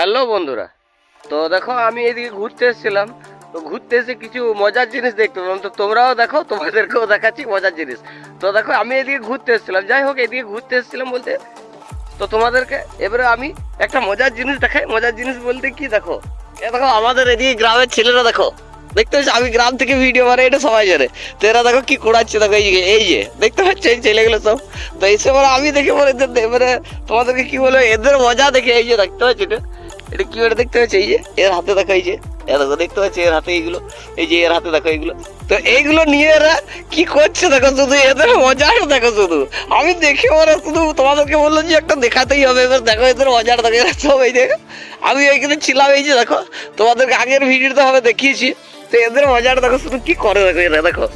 Hello বন্ধুরা, তো দেখো আমি এদিকে ঘুরতে এসেছিলাম। তো ঘুরতে এসে কিছু মজার জিনিস দেখতে পেলাম, তো তোমরাও দেখো, তোমাদেরকেও দেখাচ্ছি মজার জিনিস। তো দেখো আমি এদিকে ঘুরতে এসেছিলাম, যাই হোক এদিকে ঘুরতে এসেছিলাম বলতে তো তোমাদেরকে এবারে আমি একটা মজার জিনিস দেখাই। মজার জিনিস বলতে কি, দেখো এ দেখো আমাদের এদিকে গ্রামের ছেলেরা দেখো, দেখতে পাচ্ছ আমি গ্রাম থেকে ভিডিও বানাই, এটা সবাই জানে। তো এরা দেখো কি কোড়াচ্ছে, দেখো এই যে দেখতে পাচ্ছ এই ছেলেগুলো সব। তো এই সময় আমি দেখে বলে এবারে তোমাদেরকে কি বলবো, এদের মজা দেখে এই যে দেখতে পাচ্ছি এটা এটা কি ওটা দেখতে পাচ্ছি, এই যে এর হাতে দেখো, এই যে দেখো দেখতে পাচ্ছি এর হাতে এইগুলো, এই যে এর হাতে দেখো এইগুলো। তো এইগুলো নিয়ে এরা কি করছে দেখো, শুধু এদের মজাটা দেখো শুধু। আমি দেখে ওরা শুধু তোমাদেরকে বললো যে একটা দেখাতেই হবে। এবার দেখো এদের মজাটা দেখো, এরা সব এই দেখো আমি এইখানে ছিলাম, এই যে দেখো তোমাদেরকে আগের ভিডিওতে হবে দেখিয়েছি। তো এদের মজাটা দেখো শুধু কি করে দেখো, এরা দেখো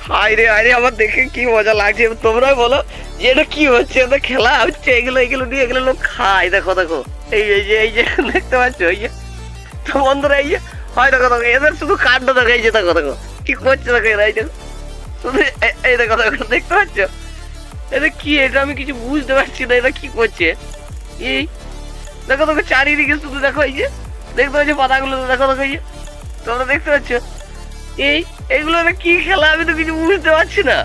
হাই রে আমার দেখে কি মজা লাগছে। তোমরাই বলো যে এটা কি হচ্ছে, এটা খেলা হচ্ছে, এগুলো নিয়ে এগুলো লোক খায়। দেখো দেখো এই যে দেখতে পাচ্ছ, এই যে তো বন্ধুরা এই যে হয় দেখো দেখো এদের শুধু কাণ্ড দেখো, এই যে দেখো দেখো কি করছে দেখো এরা, এই দেখো শুধু এই দেখো দেখো দেখতে পাচ্ছ এটা কি, এটা আমি কিছু বুঝতে পারছি না এটা কি করছে। এই দেখো দেখো চারিদিকে শুধু দেখো, এই যে দেখতে পাচ্ছ পাতাগুলো, দেখো দেখো এই যে তোমরা দেখতে পাচ্ছ এইগুলো কি খেলা, আমি তো কিছু বুঝতে পারছি না।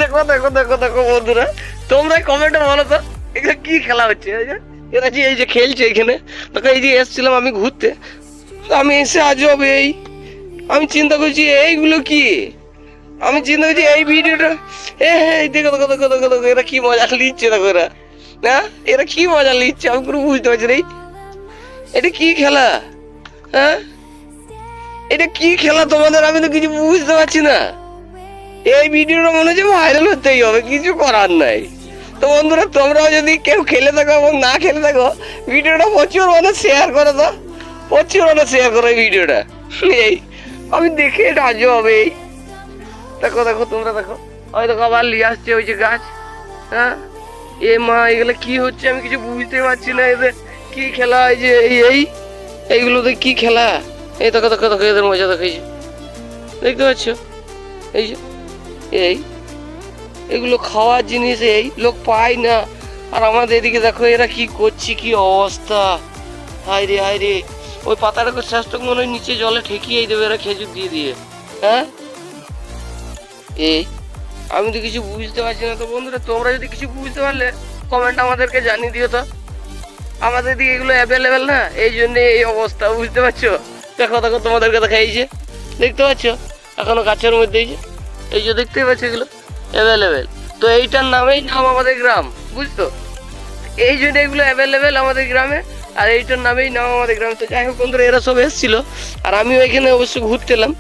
দেখো দেখো দেখো দেখো বন্ধুরা, তোমরা কমেন্টে বলো তো এগুলো কি খেলা হচ্ছে। এরা যে এই যে খেলছে এখানে দেখো, এই যে এসেছিলাম আমি ঘুরতে, আমি এসে আজব আমি চিন্তা করছি এইগুলো কি, আমি চিন্তা করছি এই ভিডিওটা দেখো দেখো দেখো দেখো দেখো এরা কি মজা নিচ্ছে দেখো, এরা না এরা কি মজা নিচ্ছে আমি কোনো বুঝতে পারছি না। এটা কি খেলা, হ্যাঁ এটা কি খেলা তোমাদের, আমি তো কিছু বুঝতে পারছি না। এই ভিডিওটা মনে হচ্ছে ভাইরাল হতেই হবে, কিছু করার নাই। তো বন্ধুরা তোমরাও যদি কেউ খেলে থাকো এবং না খেলে থাকো, ভিডিওটা প্রচুর শেয়ার করে দাও, প্রচুর শেয়ার করো এই ভিডিওটা। এই আমি দেখে এটা আজও হবে। এই দেখো দেখো তোমরা দেখো, ওই দেখো আবার নিয়ে আসছে ওই যে গাছ, হ্যাঁ এ মা এগুলো কি হচ্ছে আমি কিছু বুঝতে পারছি না। এদের কি খেলা, এই যে এইগুলোতে কি খেলা, এই দেখো দেখো দেখো এদের মজা দেখো, এই যে দেখতে পাচ্ছ, এই যে এগুলো খাওয়ার জিনিস এই লোক পায় না। আর আমাদের এদিকে দেখো এরা কি করছে, কি অবস্থা, হায় রে ওই পাতাটাকে শেষটুকু মনে হয় নিচে জলে ঠেকিয়ে দেবে এরা খেজুর দিয়ে। হ্যাঁ আমি তো কিছু বুঝতে পারছি না। তো বন্ধুরা তোমরা যদি কিছু বুঝতে পারলে কমেন্ট আমাদেরকে জানিয়ে দিও। তো আমাদের দিকে এগুলো অ্যাভেলেবেল না, এই জন্য এই অবস্থা, বুঝতে পারছো। দেখো দেখো তোমাদেরকে দেখা, এই যে দেখতে পাচ্ছ এখনো গাছের মধ্যে, এই যে দেখতেই পাচ্ছ এগুলো অ্যাভেলেবেল। তো এইটার নামেই নাম আমাদের গ্রাম, বুঝতো, এই জন্য এগুলো অ্যাভেলেবেল আমাদের গ্রামে, আর এইটার নামেই নাম আমাদের গ্রামে। তো যাই হোক বন্ধুরা এরা সব এসেছিল আর আমিও এখানে অবশ্য ঘুরতে এলাম।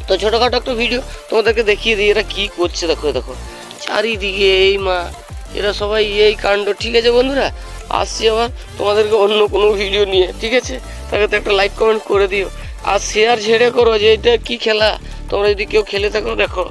তো ছোটোখাটো একটা ভিডিও তোমাদেরকে দেখিয়ে দিই এরা কি করছে। দেখো দেখো চারিদিকে এই মা, এরা সবাই এই কাণ্ড। ঠিক আছে বন্ধুরা, আসছি আবার তোমাদেরকে অন্য কোনো ভিডিও নিয়ে, ঠিক আছে। তাকে তো একটা লাইক কমেন্ট করে দিও আর শেয়ার ঝেড়ে করো যে এটা কি খেলা, তোমরা যদি কেউ খেলে থাকো দেখো।